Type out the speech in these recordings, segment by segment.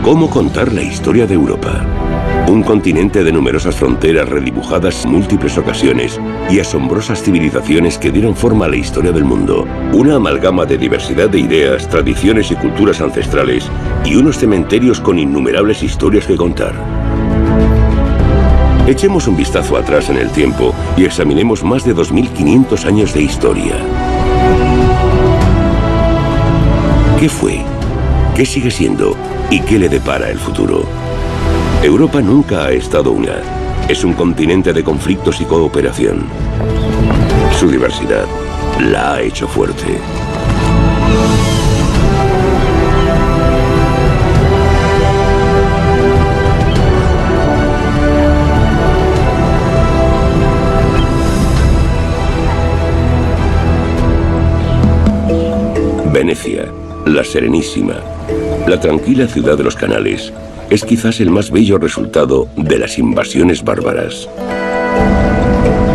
¿Cómo contar la historia de Europa? Un continente de numerosas fronteras redibujadas en múltiples ocasiones y asombrosas civilizaciones que dieron forma a la historia del mundo. Una amalgama de diversidad de ideas, tradiciones y culturas ancestrales y unos cementerios con innumerables historias que contar. Echemos un vistazo atrás en el tiempo y examinemos más de 2500 años de historia. ¿Qué fue? ¿Qué sigue siendo? ¿Y qué le depara el futuro? Europa nunca ha estado una. Es un continente de conflictos y cooperación. Su diversidad la ha hecho fuerte. Venecia, la Serenísima, la tranquila ciudad de los canales, es quizás el más bello resultado de las invasiones bárbaras.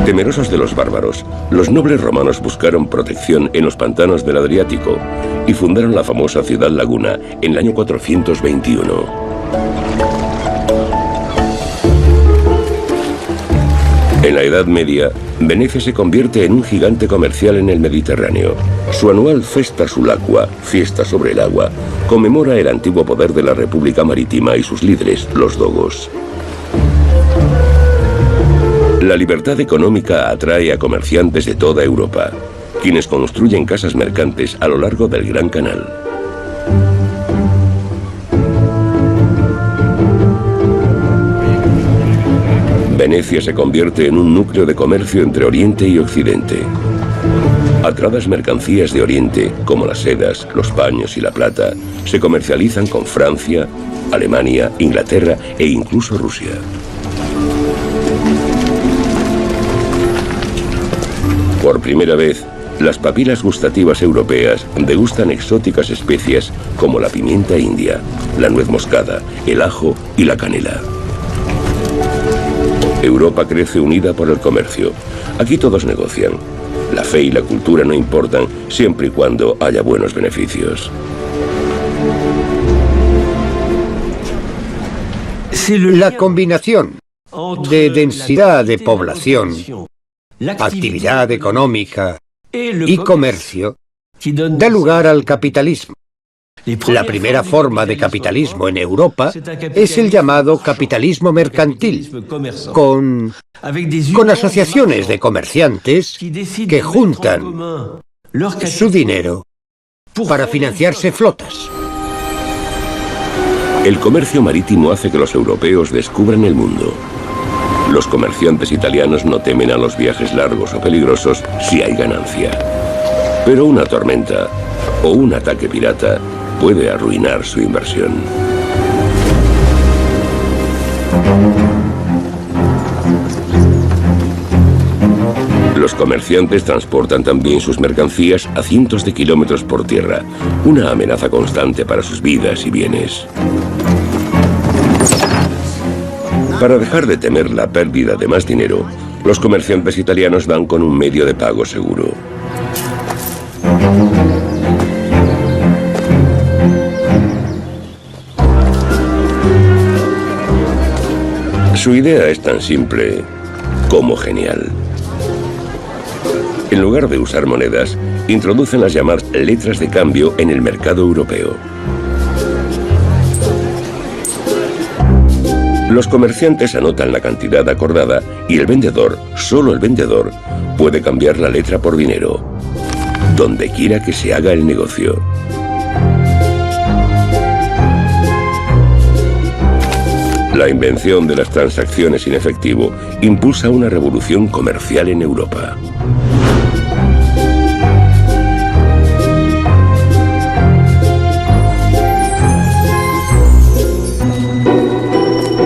Temerosos de los bárbaros, los nobles romanos buscaron protección en los pantanos del Adriático y fundaron la famosa ciudad laguna en el año 421. En la Edad Media, Venecia se convierte en un gigante comercial en el Mediterráneo. Su anual Festa sull'Acqua, fiesta sobre el agua, conmemora el antiguo poder de la República Marítima y sus líderes, los dogos. La libertad económica atrae a comerciantes de toda Europa, quienes construyen casas mercantes a lo largo del Gran Canal. Venecia se convierte en un núcleo de comercio entre Oriente y Occidente. Atradas mercancías de Oriente, como las sedas, los paños y la plata, se comercializan con Francia, Alemania, Inglaterra e incluso Rusia. Por primera vez, las papilas gustativas europeas degustan exóticas especias como la pimienta india, la nuez moscada, el ajo y la canela. Europa crece unida por el comercio. Aquí todos negocian. La fe y la cultura no importan siempre y cuando haya buenos beneficios. La combinación de densidad de población, actividad económica y comercio da lugar al capitalismo. La primera forma de capitalismo en Europa es el llamado capitalismo mercantil, con asociaciones de comerciantes que juntan su dinero para financiarse flotas. El comercio marítimo hace que los europeos descubran el mundo. Los comerciantes italianos no temen a los viajes largos o peligrosos si hay ganancia. Pero una tormenta o un ataque pirata puede arruinar su inversión. Los comerciantes transportan también sus mercancías a cientos de kilómetros por tierra, una amenaza constante para sus vidas y bienes. Para dejar de temer la pérdida de más dinero, los comerciantes italianos dan con un medio de pago seguro. Su idea es tan simple como genial. En lugar de usar monedas, introducen las llamadas letras de cambio en el mercado europeo. Los comerciantes anotan la cantidad acordada y el vendedor, solo el vendedor, puede cambiar la letra por dinero, donde quiera que se haga el negocio. La invención de las transacciones en efectivo impulsa una revolución comercial en Europa.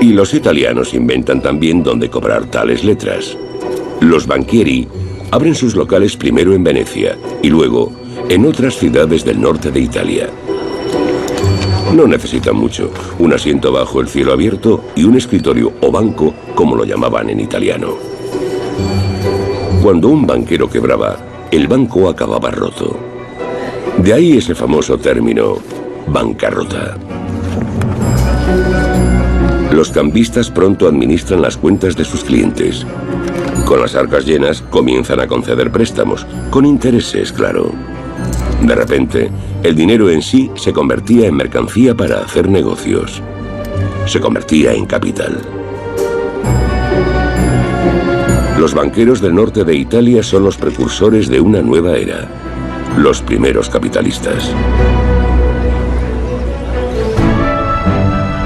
Y los italianos inventan también dónde cobrar tales letras. Los banchieri abren sus locales primero en Venecia y luego en otras ciudades del norte de Italia. No necesitan mucho, un asiento bajo el cielo abierto y un escritorio o banco, como lo llamaban en italiano. Cuando un banquero quebraba, el banco acababa roto. De ahí ese famoso término, bancarrota. Los cambistas pronto administran las cuentas de sus clientes. Con las arcas llenas, comienzan a conceder préstamos, con intereses, claro. De repente, el dinero en sí se convertía en mercancía para hacer negocios. Se convertía en capital. Los banqueros del norte de Italia son los precursores de una nueva era, los primeros capitalistas.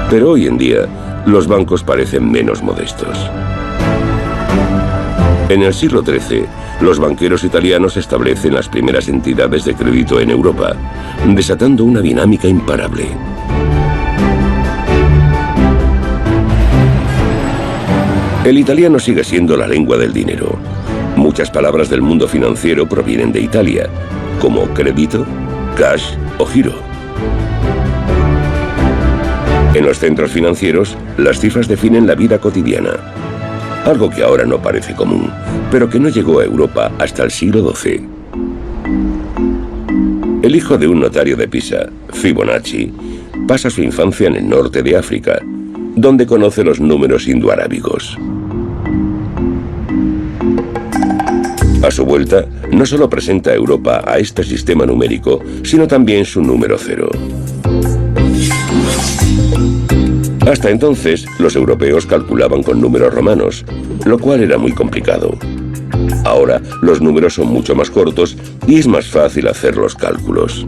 Pero hoy en día, los bancos parecen menos modestos. En el siglo XIII, los banqueros italianos establecen las primeras entidades de crédito en Europa, desatando una dinámica imparable. El italiano sigue siendo la lengua del dinero. Muchas palabras del mundo financiero provienen de Italia, como crédito, cash o giro. En los centros financieros, las cifras definen la vida cotidiana, algo que ahora no parece común, pero que no llegó a Europa hasta el siglo XII. El hijo de un notario de Pisa, Fibonacci, pasa su infancia en el norte de África, donde conoce los números indoarábigos. A su vuelta, no solo presenta a Europa a este sistema numérico, sino también su número cero. Hasta entonces, los europeos calculaban con números romanos, lo cual era muy complicado. Ahora, los números son mucho más cortos y es más fácil hacer los cálculos.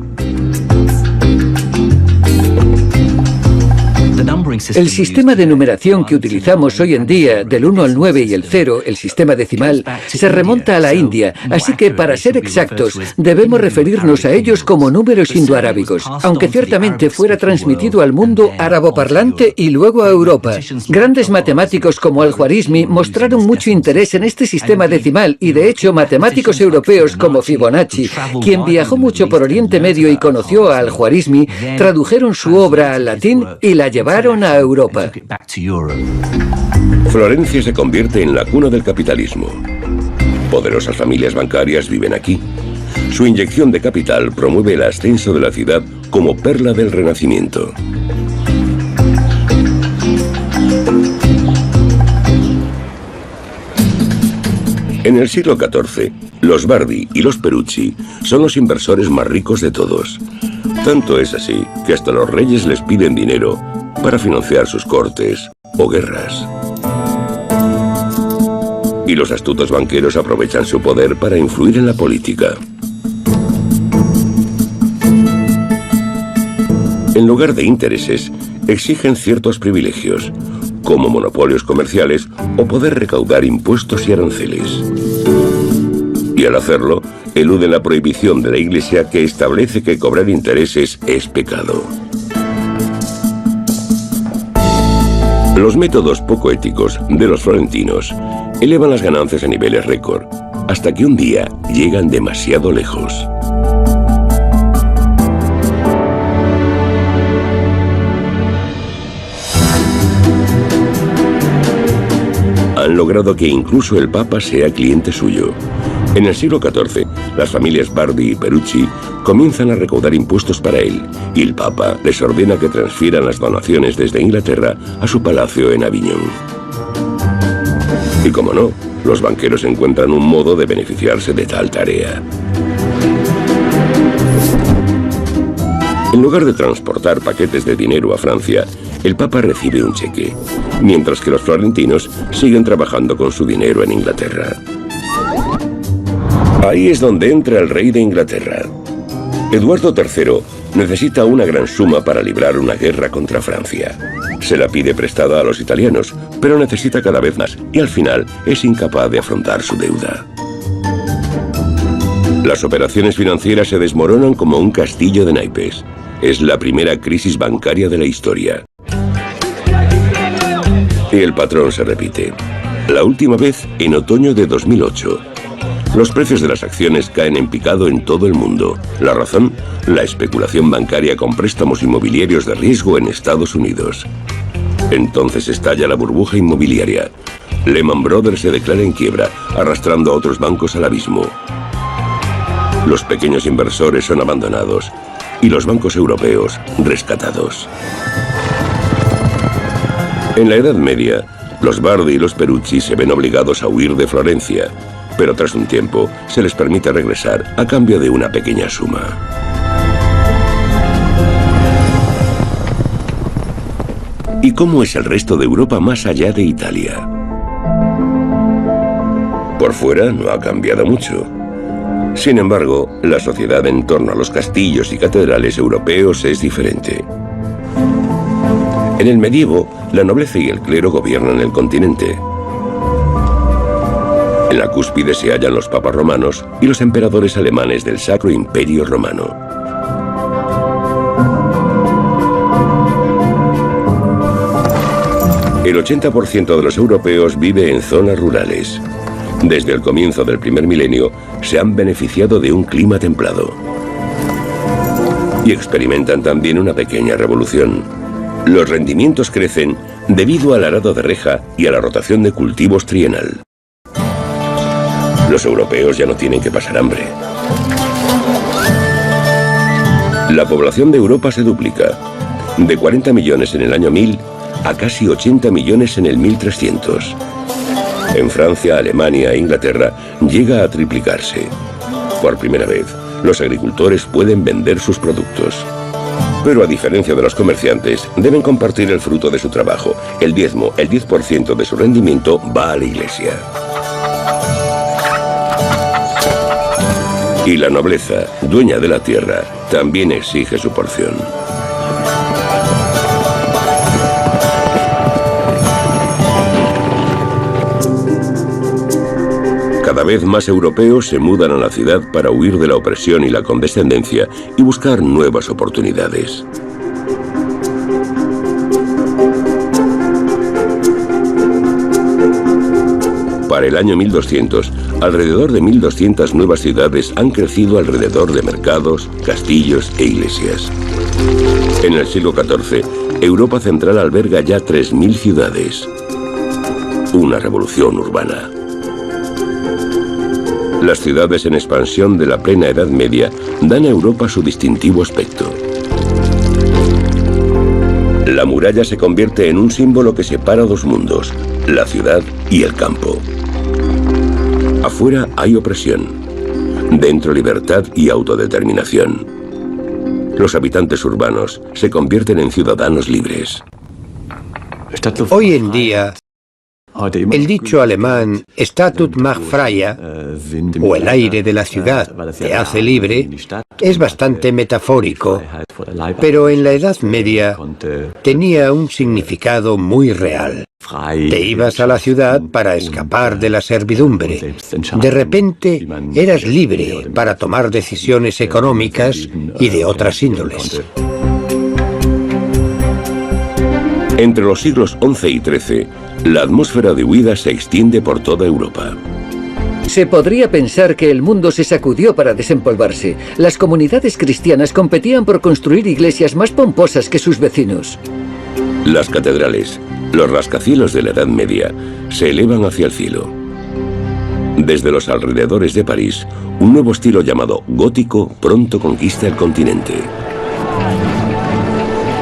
El sistema de numeración que utilizamos hoy en día, del 1 al 9 y el 0, el sistema decimal, se remonta a la India, así que para ser exactos, debemos referirnos a ellos como números indoarábigos, aunque ciertamente fuera transmitido al mundo árabo-parlante y luego a Europa. Grandes matemáticos como Al-Khwarizmi mostraron mucho interés en este sistema decimal y de hecho matemáticos europeos como Fibonacci, quien viajó mucho por Oriente Medio y conoció a Al-Khwarizmi, tradujeron su obra al latín y la llevaron a Europa. Florencia se convierte en la cuna del capitalismo. Poderosas familias bancarias viven aquí. Su inyección de capital promueve el ascenso de la ciudad como perla del Renacimiento. En el siglo XIV, los Bardi y los Perucci son los inversores más ricos de todos. Tanto es así que hasta los reyes les piden dinero para financiar sus cortes o guerras. Y los astutos banqueros aprovechan su poder para influir en la política. En lugar de intereses, exigen ciertos privilegios, como monopolios comerciales o poder recaudar impuestos y aranceles. Y al hacerlo, eluden la prohibición de la Iglesia que establece que cobrar intereses es pecado. Los métodos poco éticos de los florentinos elevan las ganancias a niveles récord, hasta que un día llegan demasiado lejos. Han logrado que incluso el Papa sea cliente suyo. En el siglo XIV, las familias Bardi y Perucci comienzan a recaudar impuestos para él, y el Papa les ordena que transfieran las donaciones desde Inglaterra a su palacio en Aviñón. Y como no, los banqueros encuentran un modo de beneficiarse de tal tarea. En lugar de transportar paquetes de dinero a Francia, el Papa recibe un cheque, mientras que los florentinos siguen trabajando con su dinero en Inglaterra. Ahí es donde entra el rey de Inglaterra. Eduardo III necesita una gran suma para librar una guerra contra Francia. Se la pide prestada a los italianos, pero necesita cada vez más y al final es incapaz de afrontar su deuda. Las operaciones financieras se desmoronan como un castillo de naipes. Es la primera crisis bancaria de la historia. Y el patrón se repite. La última vez en otoño de 2008. Los precios de las acciones caen en picado en todo el mundo. ¿La razón? La especulación bancaria con préstamos inmobiliarios de riesgo en Estados Unidos. Entonces estalla la burbuja inmobiliaria. Lehman Brothers se declara en quiebra, arrastrando a otros bancos al abismo. Los pequeños inversores son abandonados y los bancos europeos rescatados. En la Edad Media, los Bardi y los Perucci se ven obligados a huir de Florencia, pero tras un tiempo se les permite regresar a cambio de una pequeña suma. ¿Y cómo es el resto de Europa más allá de Italia? Por fuera no ha cambiado mucho. Sin embargo, la sociedad en torno a los castillos y catedrales europeos es diferente. En el medievo, la nobleza y el clero gobiernan el continente. En la cúspide se hallan los papas romanos y los emperadores alemanes del Sacro Imperio Romano. El 80% de los europeos vive en zonas rurales. Desde el comienzo del primer milenio, se han beneficiado de un clima templado. Y experimentan también una pequeña revolución. Los rendimientos crecen debido al arado de reja y a la rotación de cultivos trienal. Los europeos ya no tienen que pasar hambre. La población de Europa se duplica, de 40 millones en el año 1000 a casi 80 millones en el 1300. En Francia, Alemania e Inglaterra llega a triplicarse. Por primera vez, los agricultores pueden vender sus productos. Pero a diferencia de los comerciantes, deben compartir el fruto de su trabajo. El diezmo, el 10% de su rendimiento, va a la iglesia. Y la nobleza, dueña de la tierra, también exige su porción. Cada vez más europeos se mudan a la ciudad para huir de la opresión y la condescendencia y buscar nuevas oportunidades. Para el año 1200, alrededor de 1200 nuevas ciudades han crecido alrededor de mercados, castillos e iglesias. En el siglo XIV, Europa central alberga ya 3000 ciudades. Una revolución urbana. Las ciudades en expansión de la plena Edad Media dan a Europa su distintivo aspecto. La muralla se convierte en un símbolo que separa dos mundos, la ciudad y el campo. Afuera hay opresión, dentro libertad y autodeterminación. Los habitantes urbanos se convierten en ciudadanos libres. Hoy en día, el dicho alemán Statut macht freie, o el aire de la ciudad te hace libre, es bastante metafórico, pero en la Edad Media tenía un significado muy real. Te ibas a la ciudad para escapar de la servidumbre. De repente eras libre para tomar decisiones económicas y de otras índoles. Entre los siglos XI y XIII, la atmósfera de huida se extiende por toda Europa. Se podría pensar que el mundo se sacudió para desempolvarse. Las comunidades cristianas competían por construir iglesias más pomposas que sus vecinos. Las catedrales, los rascacielos de la Edad Media, se elevan hacia el cielo. Desde los alrededores de París, un nuevo estilo llamado gótico pronto conquista el continente.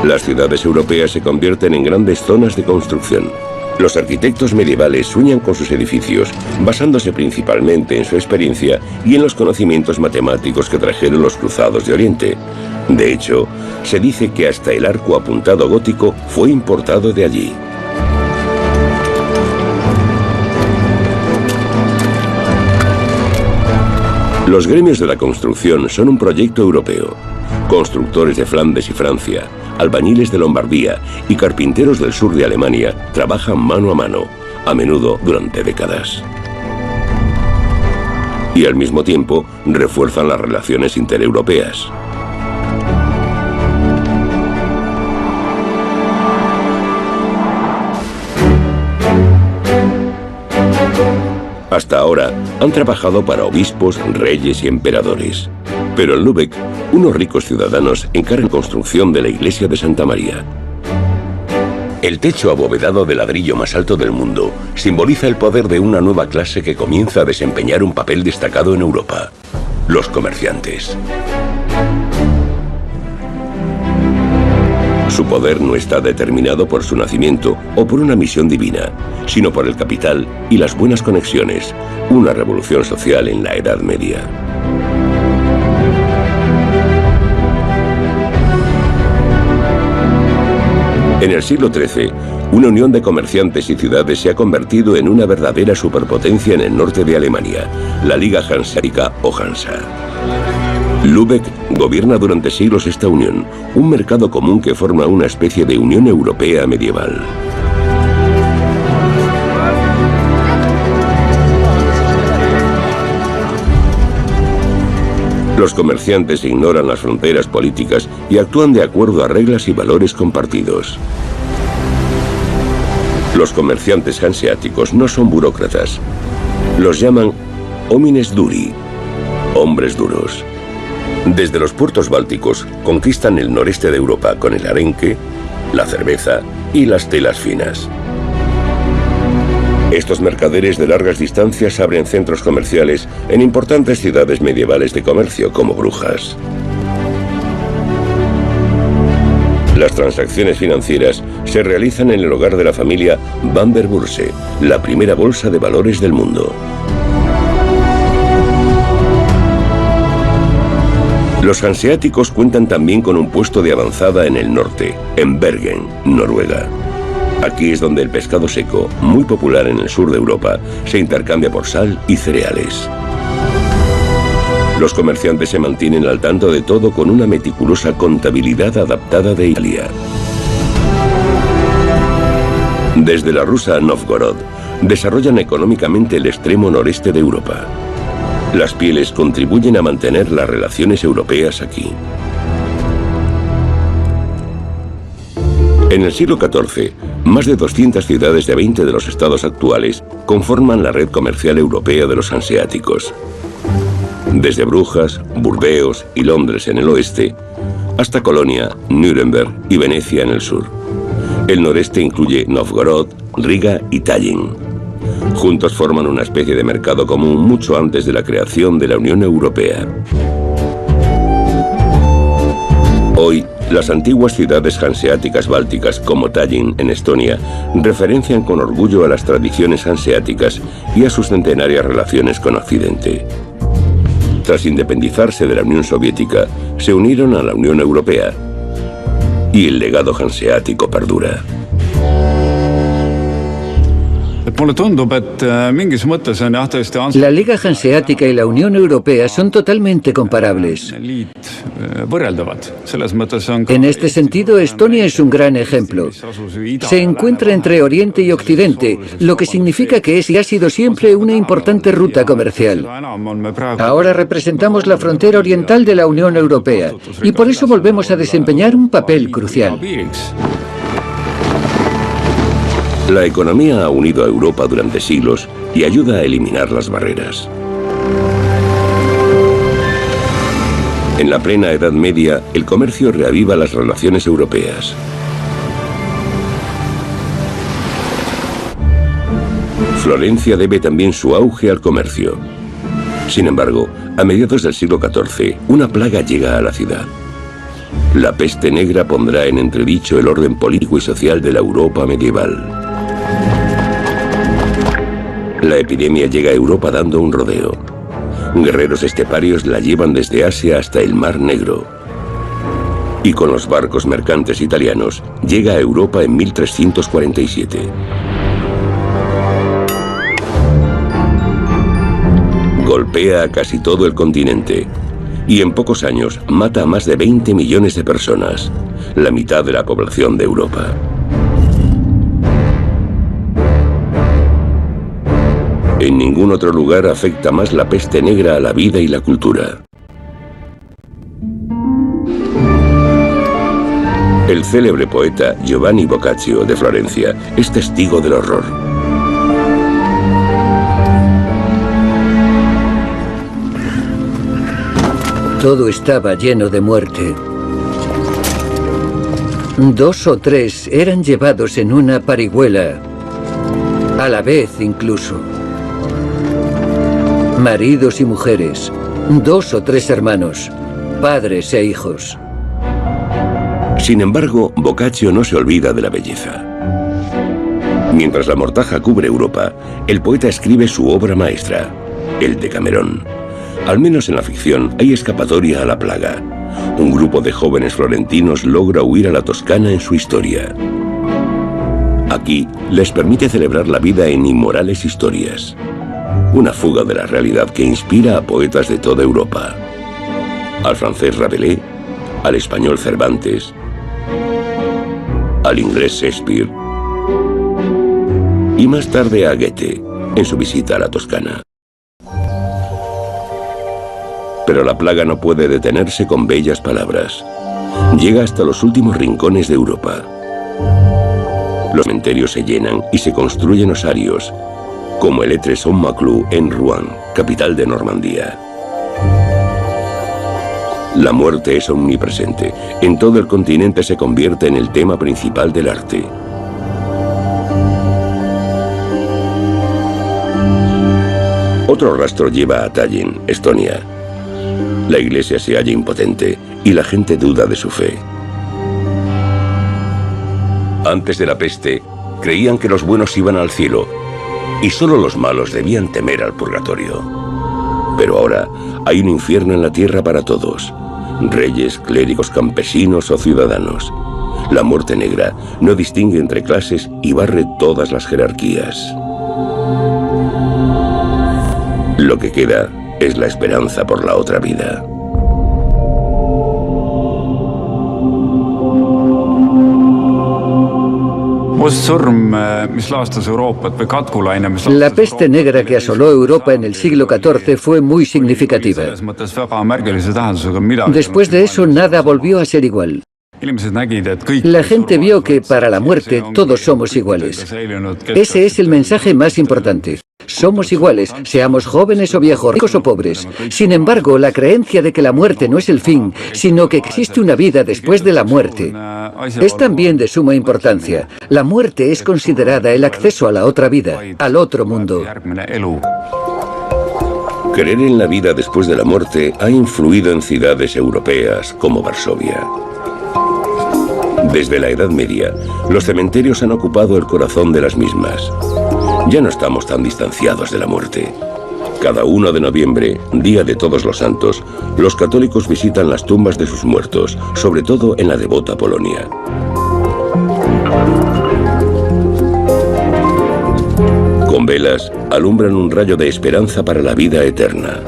Las ciudades europeas se convierten en grandes zonas de construcción. Los arquitectos medievales sueñan con sus edificios, basándose principalmente en su experiencia y en los conocimientos matemáticos que trajeron los cruzados de Oriente. De hecho, se dice que hasta el arco apuntado gótico fue importado de allí. Los gremios de la construcción son un proyecto europeo. Constructores de Flandes y Francia, albañiles de Lombardía y carpinteros del sur de Alemania trabajan mano a mano, a menudo durante décadas. Y al mismo tiempo refuerzan las relaciones intereuropeas. Hasta ahora han trabajado para obispos, reyes y emperadores. Pero en Lübeck, unos ricos ciudadanos encargan construcción de la iglesia de Santa María. El techo abovedado de ladrillo más alto del mundo simboliza el poder de una nueva clase que comienza a desempeñar un papel destacado en Europa: los comerciantes. Su poder no está determinado por su nacimiento o por una misión divina, sino por el capital y las buenas conexiones, una revolución social en la Edad Media. En el siglo XIII, una unión de comerciantes y ciudades se ha convertido en una verdadera superpotencia en el norte de Alemania, la Liga Hanseática o Hansa. Lübeck gobierna durante siglos esta unión, un mercado común que forma una especie de Unión Europea medieval. Los comerciantes ignoran las fronteras políticas y actúan de acuerdo a reglas y valores compartidos. Los comerciantes hanseáticos no son burócratas. Los llaman homines duri, hombres duros. Desde los puertos bálticos conquistan el noreste de Europa con el arenque, la cerveza y las telas finas. Estos mercaderes de largas distancias abren centros comerciales en importantes ciudades medievales de comercio como Brujas. Las transacciones financieras se realizan en el hogar de la familia Van der Burse, la primera bolsa de valores del mundo. Los hanseáticos cuentan también con un puesto de avanzada en el norte, en Bergen, Noruega. Aquí es donde el pescado seco, muy popular en el sur de Europa, se intercambia por sal y cereales. Los comerciantes se mantienen al tanto de todo con una meticulosa contabilidad adaptada de Italia. Desde la rusa Novgorod, desarrollan económicamente el extremo noreste de Europa. Las pieles contribuyen a mantener las relaciones europeas aquí. En el siglo XIV, más de 200 ciudades de 20 de los estados actuales conforman la red comercial europea de los hanseáticos. Desde Brujas, Burdeos y Londres en el oeste, hasta Colonia, Nuremberg y Venecia en el sur. El noreste incluye Novgorod, Riga y Tallinn. Juntos forman una especie de mercado común mucho antes de la creación de la Unión Europea. Hoy, las antiguas ciudades hanseáticas bálticas como Tallinn en Estonia referencian con orgullo a las tradiciones hanseáticas y a sus centenarias relaciones con Occidente. Tras independizarse de la Unión Soviética, se unieron a la Unión Europea y el legado hanseático perdura. La Liga Hanseática y la Unión Europea son totalmente comparables. En este sentido, Estonia es un gran ejemplo. Se encuentra entre Oriente y Occidente, lo que significa que es y ha sido siempre una importante ruta comercial. Ahora representamos la frontera oriental de la Unión Europea y por eso volvemos a desempeñar un papel crucial. La economía ha unido a Europa durante siglos y ayuda a eliminar las barreras. En la plena Edad Media, el comercio reaviva las relaciones europeas. Florencia debe también su auge al comercio. Sin embargo, a mediados del siglo XIV, una plaga llega a la ciudad. La peste negra pondrá en entredicho el orden político y social de la Europa medieval. La epidemia llega a Europa dando un rodeo. Guerreros esteparios la llevan desde Asia hasta el Mar Negro. Y con los barcos mercantes italianos, llega a Europa en 1347. Golpea a casi todo el continente. Y en pocos años mata a más de 20 millones de personas, la mitad de la población de Europa. En ningún otro lugar afecta más la peste negra a la vida y la cultura. El célebre poeta Giovanni Boccaccio de Florencia es testigo del horror. Todo estaba lleno de muerte. 2 o 3 eran llevados en una parihuela, a la vez incluso. Maridos y mujeres, 2 o 3 hermanos, padres e hijos. Sin embargo, Boccaccio no se olvida de la belleza. Mientras la mortaja cubre Europa, el poeta escribe su obra maestra, el Decamerón. Al menos en la ficción hay escapatoria a la plaga. Un grupo de jóvenes florentinos logra huir a la Toscana en su historia. Aquí les permite celebrar la vida en inmorales historias. Una fuga de la realidad que inspira a poetas de toda Europa. Al francés Rabelais, al español Cervantes, al inglés Shakespeare y más tarde a Goethe en su visita a la Toscana. Pero la plaga no puede detenerse con bellas palabras. Llega hasta los últimos rincones de Europa. Los cementerios se llenan y se construyen osarios, como el Étrees-en-Maclou en Rouen, capital de Normandía. La muerte es omnipresente. En todo el continente se convierte en el tema principal del arte. Otro rastro lleva a Tallinn, Estonia. La iglesia se halla impotente y la gente duda de su fe. Antes de la peste, creían que los buenos iban al cielo y solo los malos debían temer al purgatorio. Pero ahora hay un infierno en la tierra para todos, reyes, clérigos, campesinos o ciudadanos. La muerte negra no distingue entre clases y barre todas las jerarquías. Lo que queda es la esperanza por la otra vida. La peste negra que asoló Europa en el siglo XIV fue muy significativa. Después de eso, nada volvió a ser igual. La gente vio que para la muerte todos somos iguales. Ese es el mensaje más importante. Somos iguales, seamos jóvenes o viejos, ricos o pobres. Sin embargo, la creencia de que la muerte no es el fin, sino que existe una vida después de la muerte, es también de suma importancia. La muerte es considerada el acceso a la otra vida, al otro mundo. Creer en la vida después de la muerte ha influido en ciudades europeas como Varsovia. Desde la Edad Media, los cementerios han ocupado el corazón de las mismas. Ya no estamos tan distanciados de la muerte. Cada 1 de noviembre, Día de Todos los Santos, los católicos visitan las tumbas de sus muertos, sobre todo en la devota Polonia. Con velas, alumbran un rayo de esperanza para la vida eterna.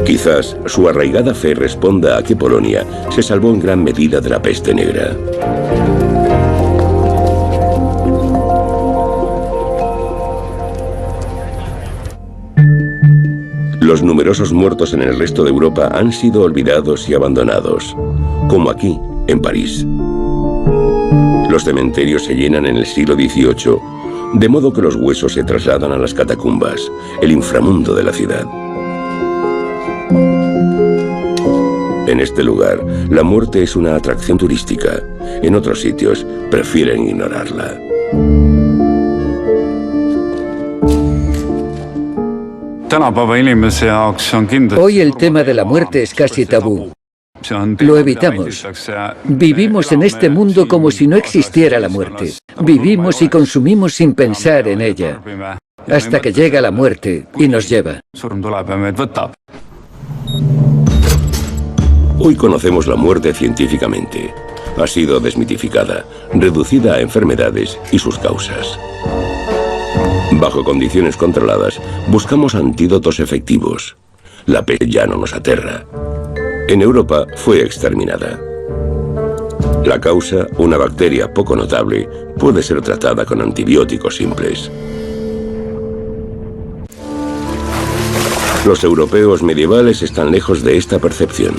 Quizás su arraigada fe responda a que Polonia se salvó en gran medida de la peste negra. Los numerosos muertos en el resto de Europa han sido olvidados y abandonados, como aquí, en París. Los cementerios se llenan en el siglo XVIII, de modo que los huesos se trasladan a las catacumbas, el inframundo de la ciudad. En este lugar, la muerte es una atracción turística. En otros sitios, prefieren ignorarla. Hoy el tema de la muerte es casi tabú. Lo evitamos. Vivimos en este mundo como si no existiera la muerte. Vivimos y consumimos sin pensar en ella, hasta que llega la muerte y nos lleva. Hoy conocemos la muerte científicamente. Ha sido desmitificada, reducida a enfermedades y sus causas. Bajo condiciones controladas, buscamos antídotos efectivos. La peste ya no nos aterra. En Europa fue exterminada. La causa, una bacteria poco notable, puede ser tratada con antibióticos simples. Los europeos medievales están lejos de esta percepción.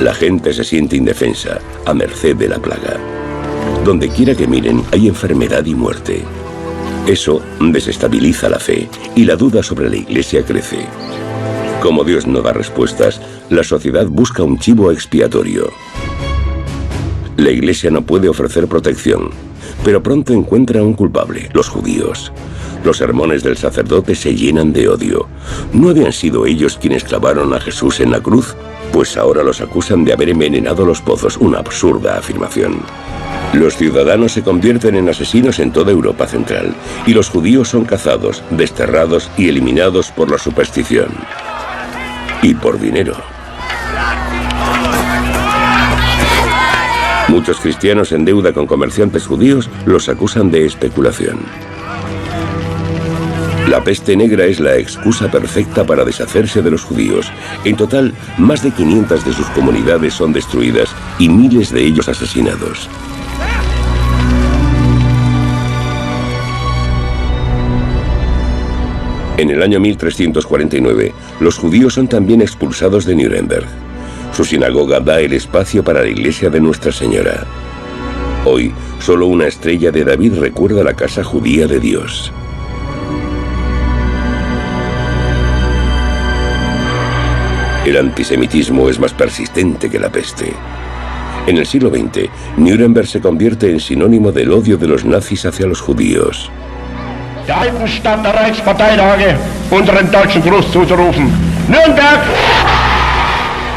La gente se siente indefensa, a merced de la plaga. Donde quiera que miren, hay enfermedad y muerte. Eso desestabiliza la fe y la duda sobre la Iglesia crece. Como Dios no da respuestas, la sociedad busca un chivo expiatorio. La Iglesia no puede ofrecer protección, pero pronto encuentra un culpable, los judíos. Los sermones del sacerdote se llenan de odio. ¿No habían sido ellos quienes clavaron a Jesús en la cruz? pues ahora los acusan de haber envenenado los pozos, una absurda afirmación. Los ciudadanos se convierten en asesinos en toda Europa Central, y los judíos son cazados, desterrados y eliminados por la superstición. Y por dinero. Muchos cristianos en deuda con comerciantes judíos los acusan de especulación. La peste negra es la excusa perfecta para deshacerse de los judíos. En total, más de 500 de sus comunidades son destruidas y miles de ellos asesinados. En el año 1349, los judíos son también expulsados de Nuremberg. Su sinagoga da el espacio para la iglesia de Nuestra Señora. Hoy, solo una estrella de David recuerda la casa judía de Dios. El antisemitismo es más persistente que la peste. En el siglo XX, Nuremberg se convierte en sinónimo del odio de los nazis hacia los judíos. Der alten Stadt der Reichsparteitage unseren deutschen Gruß zuzurufen. ¡Nürnberg!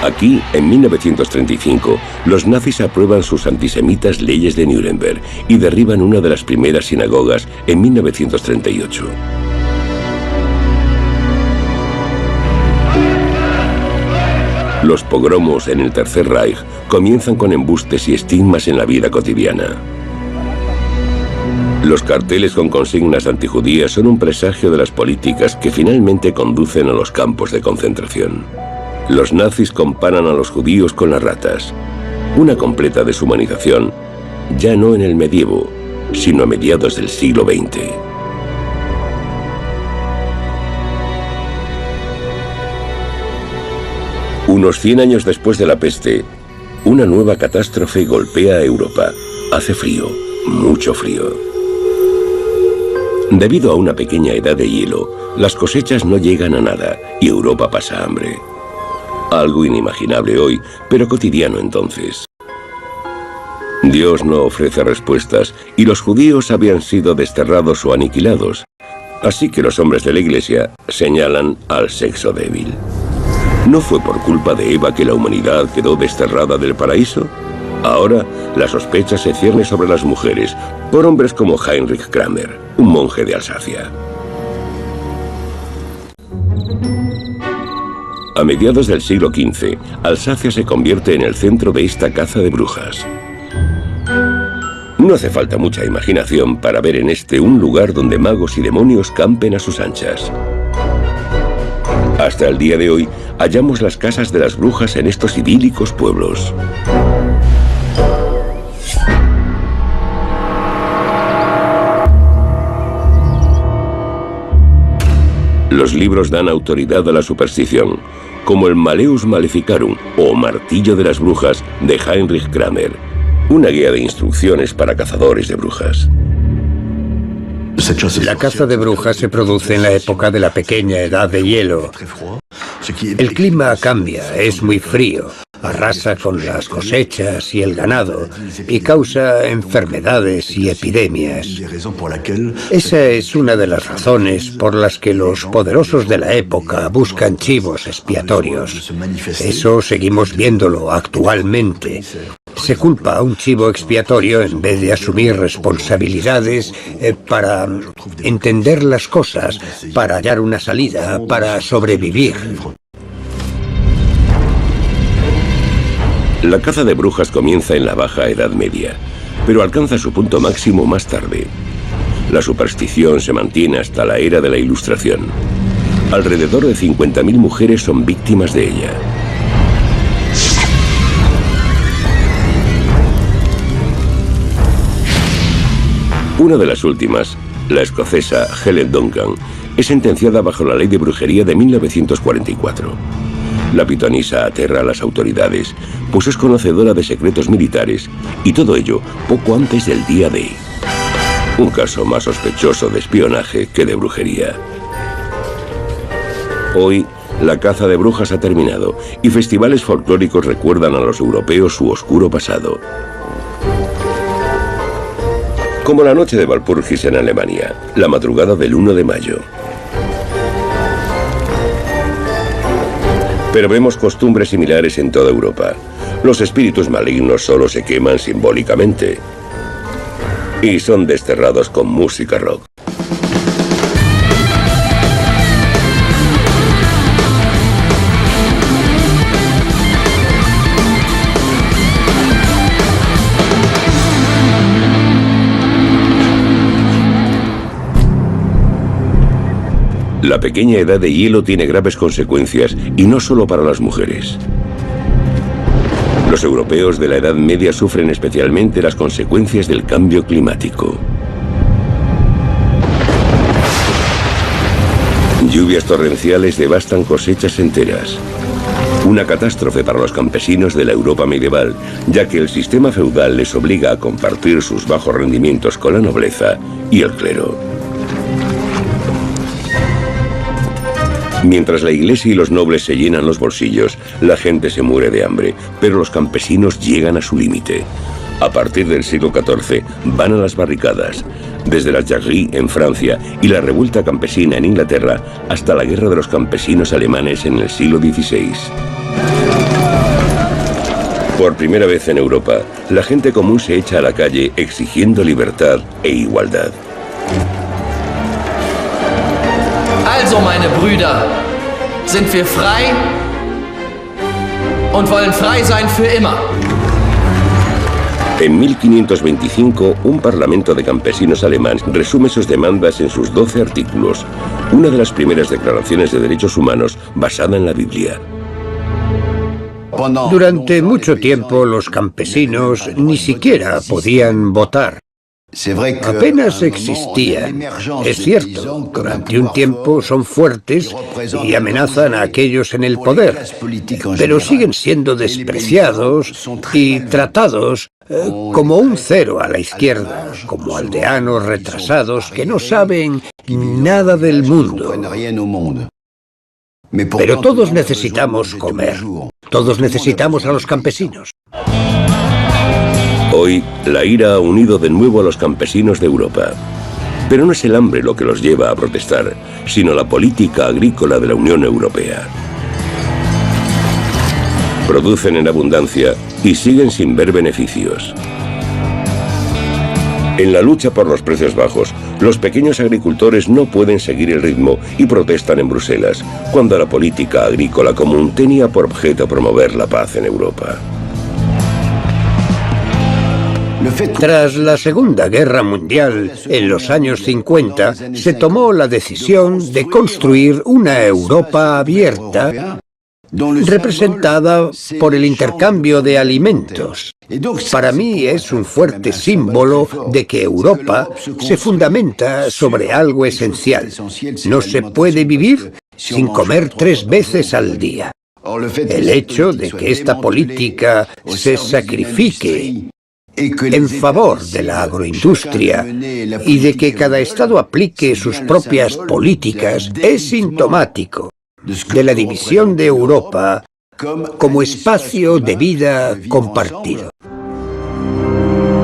Aquí, en 1935, los nazis aprueban sus antisemitas leyes de Nuremberg y derriban una de las primeras sinagogas en 1938. Los pogromos en el Tercer Reich comienzan con embustes y estigmas en la vida cotidiana. Los carteles con consignas antijudías son un presagio de las políticas que finalmente conducen a los campos de concentración. Los nazis comparan a los judíos con las ratas. Una completa deshumanización, ya no en el medievo, sino a mediados del siglo XX. Unos 100 años después de la peste, una nueva catástrofe golpea a Europa. Hace frío, mucho frío. Debido a una pequeña edad de hielo, las cosechas no llegan a nada y Europa pasa hambre. Algo inimaginable hoy, pero cotidiano entonces. Dios no ofrece respuestas y los judíos habían sido desterrados o aniquilados. Así que los hombres de la Iglesia señalan al sexo débil. ¿No fue por culpa de Eva que la humanidad quedó desterrada del paraíso? Ahora, la sospecha se cierne sobre las mujeres, por hombres como Heinrich Kramer, un monje de Alsacia. A mediados del siglo XV, Alsacia se convierte en el centro de esta caza de brujas. No hace falta mucha imaginación para ver en este un lugar donde magos y demonios campen a sus anchas. Hasta el día de hoy, hallamos las casas de las brujas en estos idílicos pueblos. Los libros dan autoridad a la superstición, como el Malleus Maleficarum o Martillo de las Brujas de Heinrich Kramer, una guía de instrucciones para cazadores de brujas. La caza de brujas se produce en la época de la pequeña edad de hielo. El clima cambia, es muy frío, arrasa con las cosechas y el ganado y causa enfermedades y epidemias. Esa es una de las razones por las que los poderosos de la época buscan chivos expiatorios. Eso seguimos viéndolo actualmente. Se culpa a un chivo expiatorio en vez de asumir responsabilidades para entender las cosas, para hallar una salida, para sobrevivir. La caza de brujas comienza en la Baja Edad Media, pero alcanza su punto máximo más tarde. La superstición se mantiene hasta la era de la Ilustración. Alrededor de 50.000 mujeres son víctimas de ella. Una de las últimas, la escocesa Helen Duncan, es sentenciada bajo la ley de brujería de 1944. La pitonisa aterra a las autoridades, pues es conocedora de secretos militares, y todo ello poco antes del día D. Un caso más sospechoso de espionaje que de brujería. Hoy, la caza de brujas ha terminado, y festivales folclóricos recuerdan a los europeos su oscuro pasado. Como la noche de Walpurgis en Alemania, la madrugada del 1 de mayo. Pero vemos costumbres similares en toda Europa. Los espíritus malignos solo se queman simbólicamente y son desterrados con música rock. La pequeña edad de hielo tiene graves consecuencias, y no solo para las mujeres. Los europeos de la Edad Media sufren especialmente las consecuencias del cambio climático. Lluvias torrenciales devastan cosechas enteras. Una catástrofe para los campesinos de la Europa medieval, ya que el sistema feudal les obliga a compartir sus bajos rendimientos con la nobleza y el clero. Mientras la iglesia y los nobles se llenan los bolsillos, la gente se muere de hambre, pero los campesinos llegan a su límite. A partir del siglo XIV van a las barricadas, desde la Jacquerie en Francia y la revuelta campesina en Inglaterra hasta la guerra de los campesinos alemanes en el siglo XVI. Por primera vez en Europa, la gente común se echa a la calle exigiendo libertad e igualdad. Also, meine Brüder, sind wir frei und wollen frei sein für immer. En 1525, un parlamento de campesinos alemán resume sus demandas en sus 12 artículos, una de las primeras declaraciones de derechos humanos basada en la Biblia. Durante mucho tiempo los campesinos ni siquiera podían votar. Apenas existía. Es cierto, durante un tiempo son fuertes y amenazan a aquellos en el poder, pero siguen siendo despreciados y tratados como un cero a la izquierda, como aldeanos retrasados que no saben nada del mundo. Pero todos necesitamos comer. Todos necesitamos a los campesinos. Hoy, la ira ha unido de nuevo a los campesinos de Europa. Pero no es el hambre lo que los lleva a protestar, sino la política agrícola de la Unión Europea. Producen en abundancia y siguen sin ver beneficios. En la lucha por los precios bajos, los pequeños agricultores no pueden seguir el ritmo y protestan en Bruselas, cuando la política agrícola común tenía por objeto promover la paz en Europa. Tras la Segunda Guerra Mundial, en los años 50, se tomó la decisión de construir una Europa abierta, representada por el intercambio de alimentos. Para mí es un fuerte símbolo de que Europa se fundamenta sobre algo esencial. No se puede vivir sin comer 3 veces al día. El hecho de que esta política se sacrifique en favor de la agroindustria y de que cada Estado aplique sus propias políticas es sintomático de la división de Europa como espacio de vida compartido.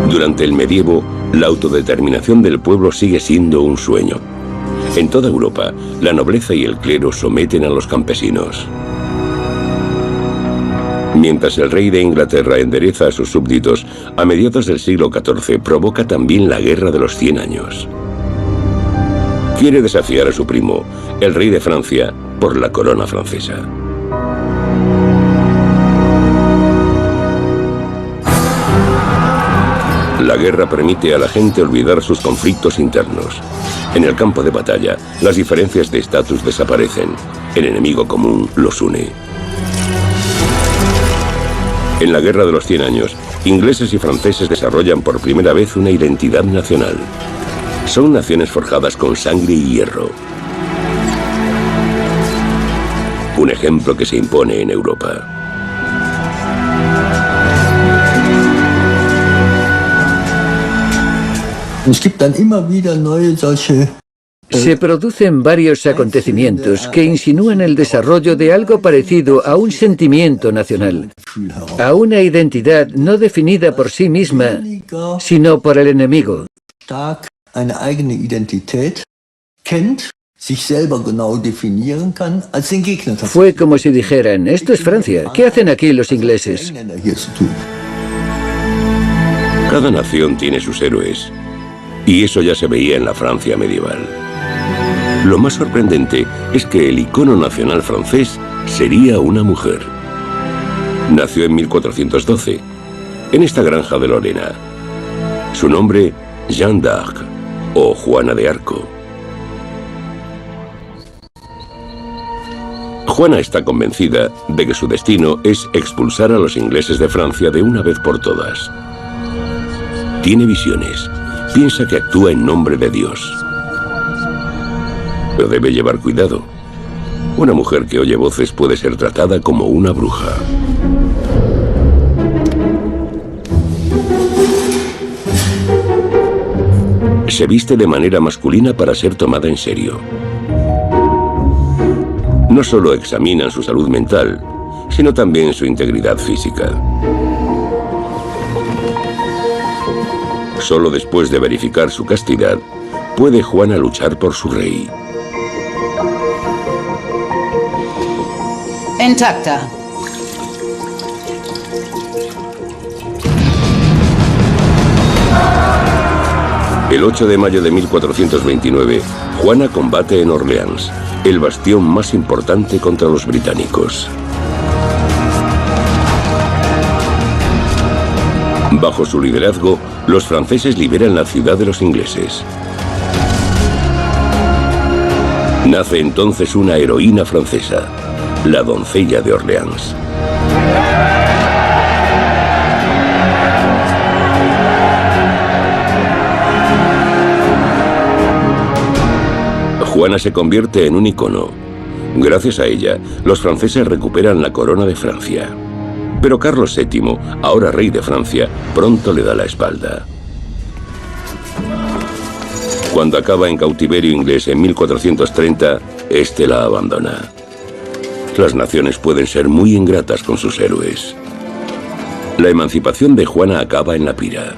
Durante el medievo, la autodeterminación del pueblo sigue siendo un sueño. En toda Europa, la nobleza y el clero someten a los campesinos. Mientras el rey de Inglaterra endereza a sus súbditos, a mediados del siglo XIV provoca también la Guerra de los 100 años. Quiere desafiar a su primo, el rey de Francia, por la corona francesa. La guerra permite a la gente olvidar sus conflictos internos. En el campo de batalla, las diferencias de estatus desaparecen. El enemigo común los une. En la Guerra de los 100 años, ingleses y franceses desarrollan por primera vez una identidad nacional. Son naciones forjadas con sangre y hierro. Un ejemplo que se impone en Europa. Se producen varios acontecimientos que insinúan el desarrollo de algo parecido a un sentimiento nacional, a una identidad no definida por sí misma, sino por el enemigo. Fue como si dijeran, esto es Francia, ¿qué hacen aquí los ingleses? Cada nación tiene sus héroes, y eso ya se veía en la Francia medieval. Lo más sorprendente es que el icono nacional francés sería una mujer. Nació en 1412, en esta granja de Lorena. Su nombre, Jeanne d'Arc, o Juana de Arco. Juana está convencida de que su destino es expulsar a los ingleses de Francia de una vez por todas. Tiene visiones, piensa que actúa en nombre de Dios. Pero debe llevar cuidado. Una mujer que oye voces puede ser tratada como una bruja. Se viste de manera masculina para ser tomada en serio. No solo examinan su salud mental, sino también su integridad física. Solo después de verificar su castidad, puede Juana luchar por su rey. Intacta. El 8 de mayo de 1429, Juana combate en Orleans, el bastión más importante contra los británicos. Bajo su liderazgo, los franceses liberan la ciudad de los ingleses. Nace entonces una heroína francesa, la doncella de Orleans. Juana se convierte en un icono. Gracias a ella, los franceses recuperan la corona de Francia. Pero Carlos VII, ahora rey de Francia, pronto le da la espalda. Cuando acaba en cautiverio inglés en 1430, este la abandona. Las naciones pueden ser muy ingratas con sus héroes. La emancipación de Juana acaba en la Pira.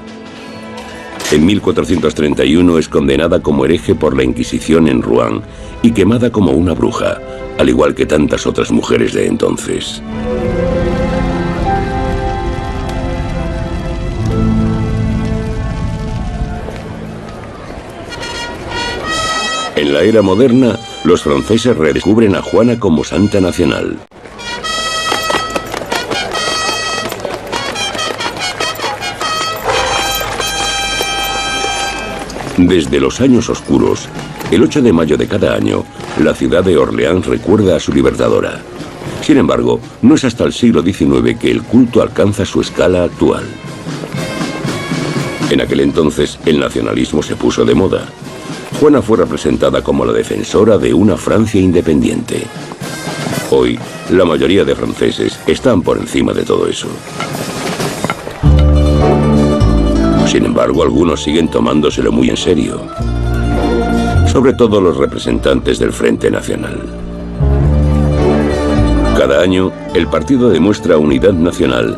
En 1431 es condenada como hereje por la Inquisición en Rouen y quemada como una bruja, al igual que tantas otras mujeres de entonces. En la era moderna, los franceses redescubren a Juana como santa nacional. Desde los años oscuros, el 8 de mayo de cada año, la ciudad de Orleans recuerda a su libertadora. Sin embargo, no es hasta el siglo XIX que el culto alcanza su escala actual. En aquel entonces, el nacionalismo se puso de moda. Juana fue representada como la defensora de una Francia independiente. Hoy, la mayoría de franceses están por encima de todo eso. Sin embargo, algunos siguen tomándoselo muy en serio. Sobre todo los representantes del Frente Nacional. Cada año, el partido demuestra unidad nacional,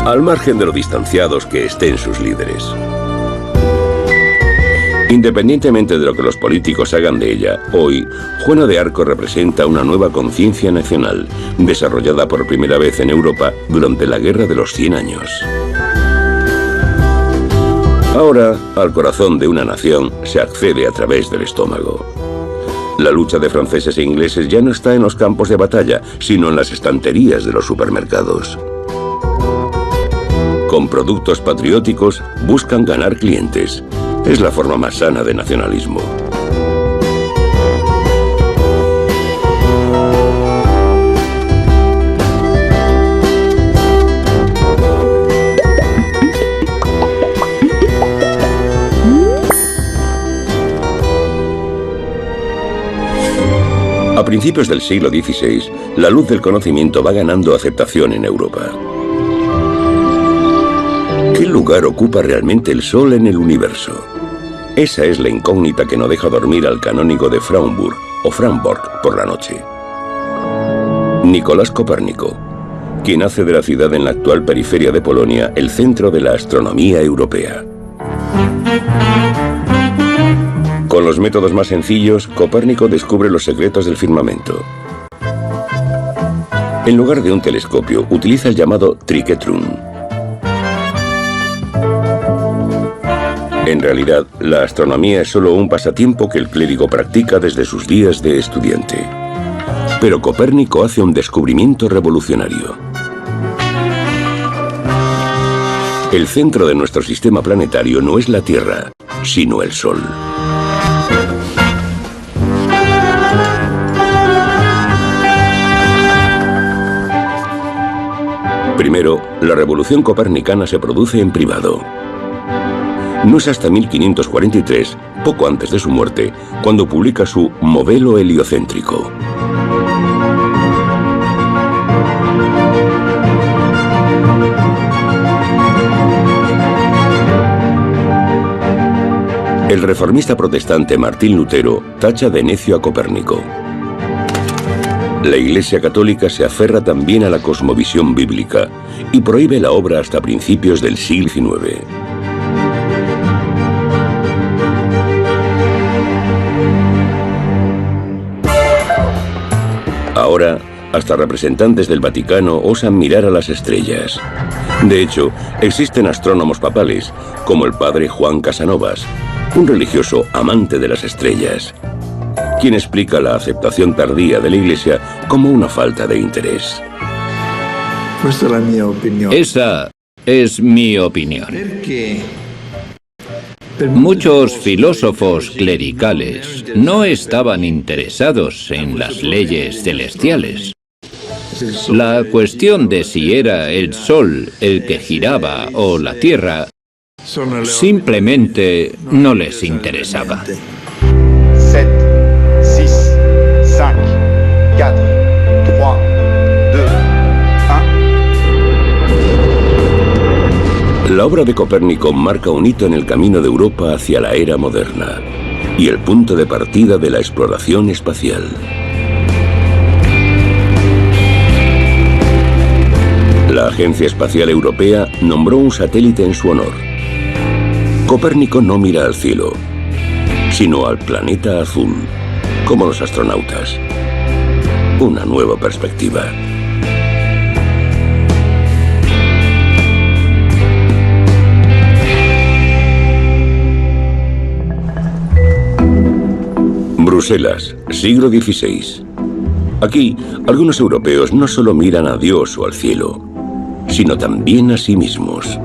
al margen de lo distanciados que estén sus líderes. Independientemente de lo que los políticos hagan de ella, hoy, Juana de Arco representa una nueva conciencia nacional, desarrollada por primera vez en Europa durante la Guerra de los 100 años. Ahora, al corazón de una nación se accede a través del estómago. La lucha de franceses e ingleses ya no está en los campos de batalla, sino en las estanterías de los supermercados. Con productos patrióticos buscan ganar clientes. Es la forma más sana de nacionalismo. A principios del siglo XVI, la luz del conocimiento va ganando aceptación en Europa. ¿Qué lugar ocupa realmente el Sol en el universo? Esa es la incógnita que no deja dormir al canónigo de Frauenburg o Framborg por la noche. Nicolás Copérnico, quien hace de la ciudad en la actual periferia de Polonia el centro de la astronomía europea. Con los métodos más sencillos, Copérnico descubre los secretos del firmamento. En lugar de un telescopio, utiliza el llamado triquetrum. En realidad, la astronomía es solo un pasatiempo que el clérigo practica desde sus días de estudiante. Pero Copérnico hace un descubrimiento revolucionario. El centro de nuestro sistema planetario no es la Tierra, sino el Sol. Primero, la revolución copernicana se produce en privado. No es hasta 1543, poco antes de su muerte, cuando publica su Modelo heliocéntrico. El reformista protestante Martín Lutero tacha de necio a Copérnico. La Iglesia Católica se aferra también a la cosmovisión bíblica y prohíbe la obra hasta principios del siglo XIX. Ahora, hasta representantes del Vaticano osan mirar a las estrellas. De hecho, existen astrónomos papales, como el padre Juan Casanovas, un religioso amante de las estrellas, quien explica la aceptación tardía de la Iglesia como una falta de interés. Esa es mi opinión. Muchos filósofos clericales no estaban interesados en las leyes celestiales. La cuestión de si era el Sol el que giraba o la Tierra simplemente no les interesaba. 7, 6, 5, 4, 3, 2, 1. La obra de Copérnico marca un hito en el camino de Europa hacia la era moderna y el punto de partida de la exploración espacial. La Agencia Espacial Europea nombró un satélite en su honor. Copérnico no mira al cielo, sino al planeta azul, como los astronautas. Una nueva perspectiva. Bruselas, siglo XVI. Aquí, algunos europeos no solo miran a Dios o al cielo, sino también a sí mismos.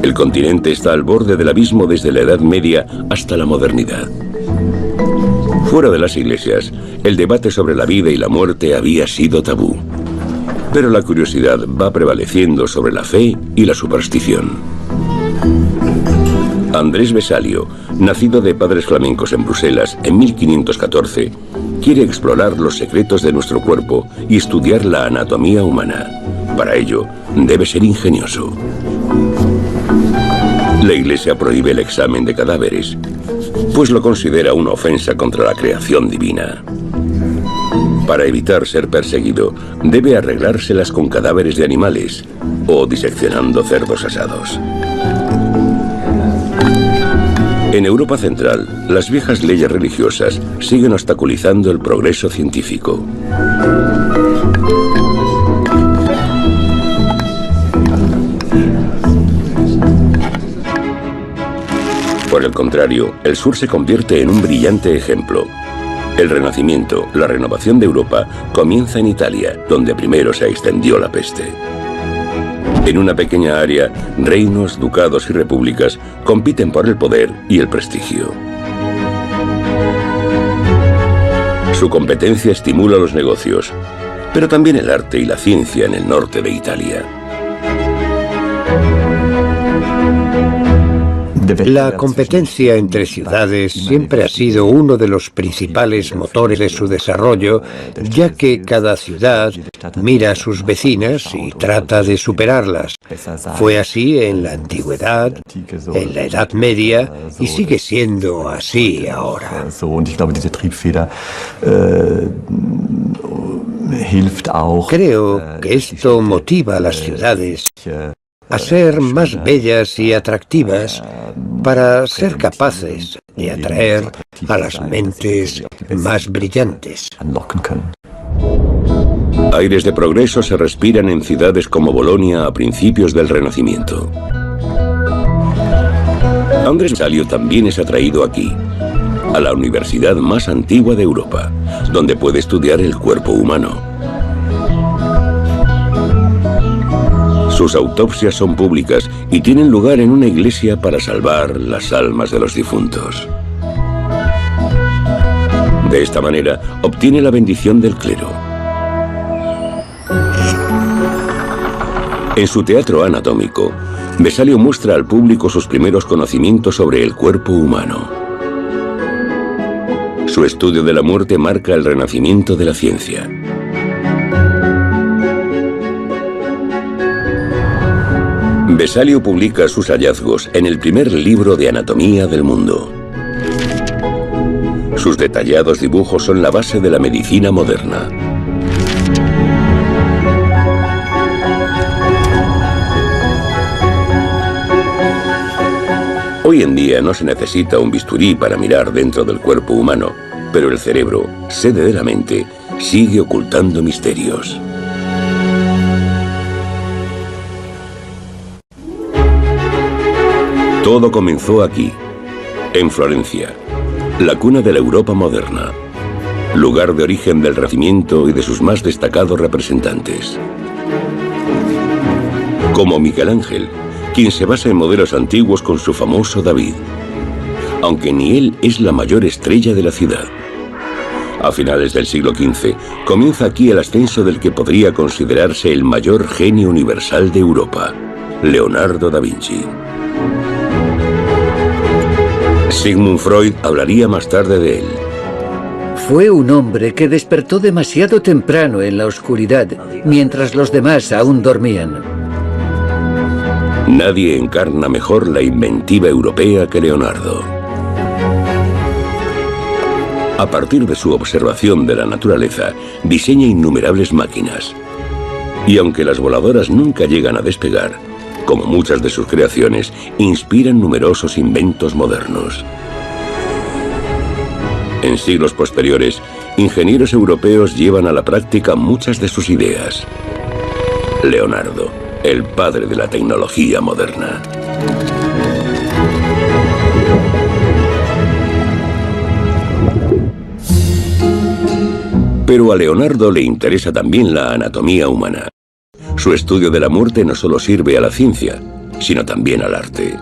El continente está al borde del abismo desde la Edad Media hasta la modernidad. Fuera de las iglesias, el debate sobre la vida y la muerte había sido tabú. Pero la curiosidad va prevaleciendo sobre la fe y la superstición. Andrés Vesalio, nacido de padres flamencos en Bruselas en 1514, quiere explorar los secretos de nuestro cuerpo y estudiar la anatomía humana. Para ello, debe ser ingenioso. La Iglesia prohíbe el examen de cadáveres, pues lo considera una ofensa contra la creación divina. Para evitar ser perseguido, debe arreglárselas con cadáveres de animales o diseccionando cerdos asados. En Europa Central, las viejas leyes religiosas siguen obstaculizando el progreso científico. Por el contrario, el sur se convierte en un brillante ejemplo. El Renacimiento, la renovación de Europa, comienza en Italia, donde primero se extendió la peste. En una pequeña área, reinos, ducados y repúblicas compiten por el poder y el prestigio. Su competencia estimula los negocios, pero también el arte y la ciencia en el norte de Italia. La competencia entre ciudades siempre ha sido uno de los principales motores de su desarrollo, ya que cada ciudad mira a sus vecinas y trata de superarlas. Fue así en la antigüedad, en la Edad Media y sigue siendo así ahora. Creo que esto motiva a las ciudades a ser más bellas y atractivas para ser capaces y atraer a las mentes más brillantes. Aires de progreso se respiran en ciudades como Bolonia a principios del Renacimiento. Andrés Vesalio también es atraído aquí, a la universidad más antigua de Europa, donde puede estudiar el cuerpo humano. Sus autopsias son públicas y tienen lugar en una iglesia para salvar las almas de los difuntos. De esta manera, obtiene la bendición del clero. En su teatro anatómico, Vesalio muestra al público sus primeros conocimientos sobre el cuerpo humano. Su estudio de la muerte marca el renacimiento de la ciencia. Vesalio publica sus hallazgos en el primer libro de anatomía del mundo. Sus detallados dibujos son la base de la medicina moderna. Hoy en día no se necesita un bisturí para mirar dentro del cuerpo humano, pero el cerebro, sede de la mente, sigue ocultando misterios. Todo comenzó aquí, en Florencia, la cuna de la Europa moderna, lugar de origen del Renacimiento y de sus más destacados representantes. Como Miguel Ángel, quien se basa en modelos antiguos con su famoso David, aunque ni él es la mayor estrella de la ciudad. A finales del siglo XV, comienza aquí el ascenso del que podría considerarse el mayor genio universal de Europa, Leonardo da Vinci. Sigmund Freud hablaría más tarde de él. Fue un hombre que despertó demasiado temprano en la oscuridad, mientras los demás aún dormían. Nadie encarna mejor la inventiva europea que Leonardo. A partir de su observación de la naturaleza, diseña innumerables máquinas. Y aunque las voladoras nunca llegan a despegar, como muchas de sus creaciones, inspiran numerosos inventos modernos. En siglos posteriores, ingenieros europeos llevan a la práctica muchas de sus ideas. Leonardo, el padre de la tecnología moderna. Pero a Leonardo le interesa también la anatomía humana. Su estudio de la muerte no solo sirve a la ciencia, sino también al arte.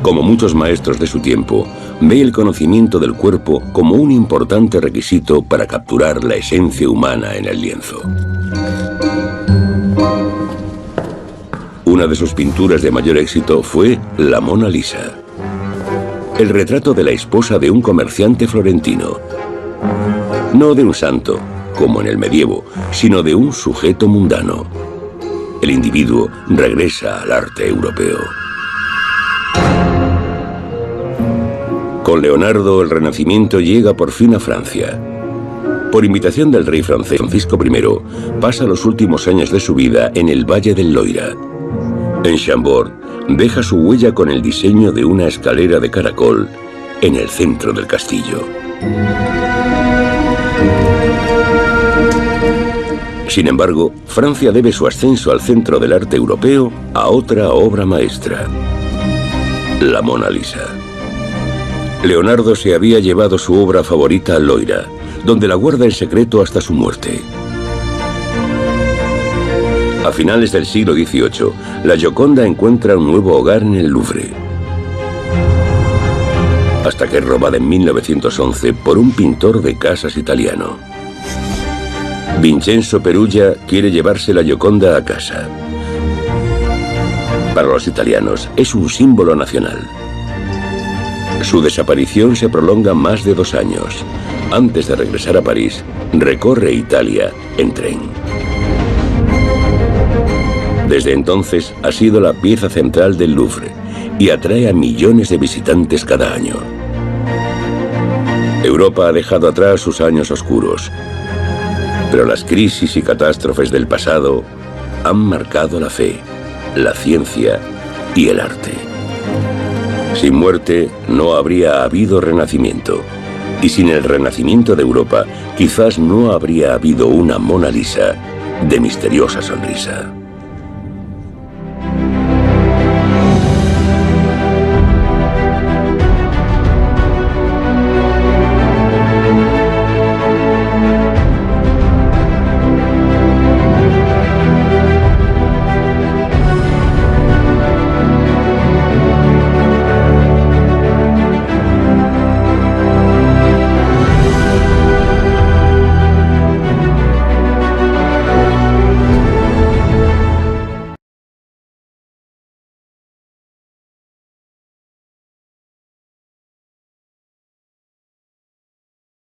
Como muchos maestros de su tiempo, ve el conocimiento del cuerpo como un importante requisito para capturar la esencia humana en el lienzo. Una de sus pinturas de mayor éxito fue la Mona Lisa, el retrato de la esposa de un comerciante florentino. No de un santo, como en el medievo, sino de un sujeto mundano. El individuo regresa al arte europeo. Con Leonardo, el Renacimiento llega por fin a Francia. Por invitación del rey francés Francisco I, pasa los últimos años de su vida en el Valle del Loira. En Chambord, deja su huella con el diseño de una escalera de caracol en el centro del castillo. Sin embargo, Francia debe su ascenso al centro del arte europeo a otra obra maestra, la Mona Lisa. Leonardo se había llevado su obra favorita a Loira, donde la guarda en secreto hasta su muerte. A finales del siglo XVIII, la Gioconda encuentra un nuevo hogar en el Louvre, hasta que es robada en 1911 por un pintor de casas italiano. Vincenzo Perugia quiere llevarse la Gioconda a casa. Para los italianos es un símbolo nacional. Su desaparición se prolonga más de 2 años. Antes de regresar a París, recorre Italia en tren. Desde entonces ha sido la pieza central del Louvre y atrae a millones de visitantes cada año. Europa ha dejado atrás sus años oscuros, pero las crisis y catástrofes del pasado han marcado la fe, la ciencia y el arte. Sin muerte no habría habido renacimiento. Y sin el renacimiento de Europa, quizás no habría habido una Mona Lisa de misteriosa sonrisa.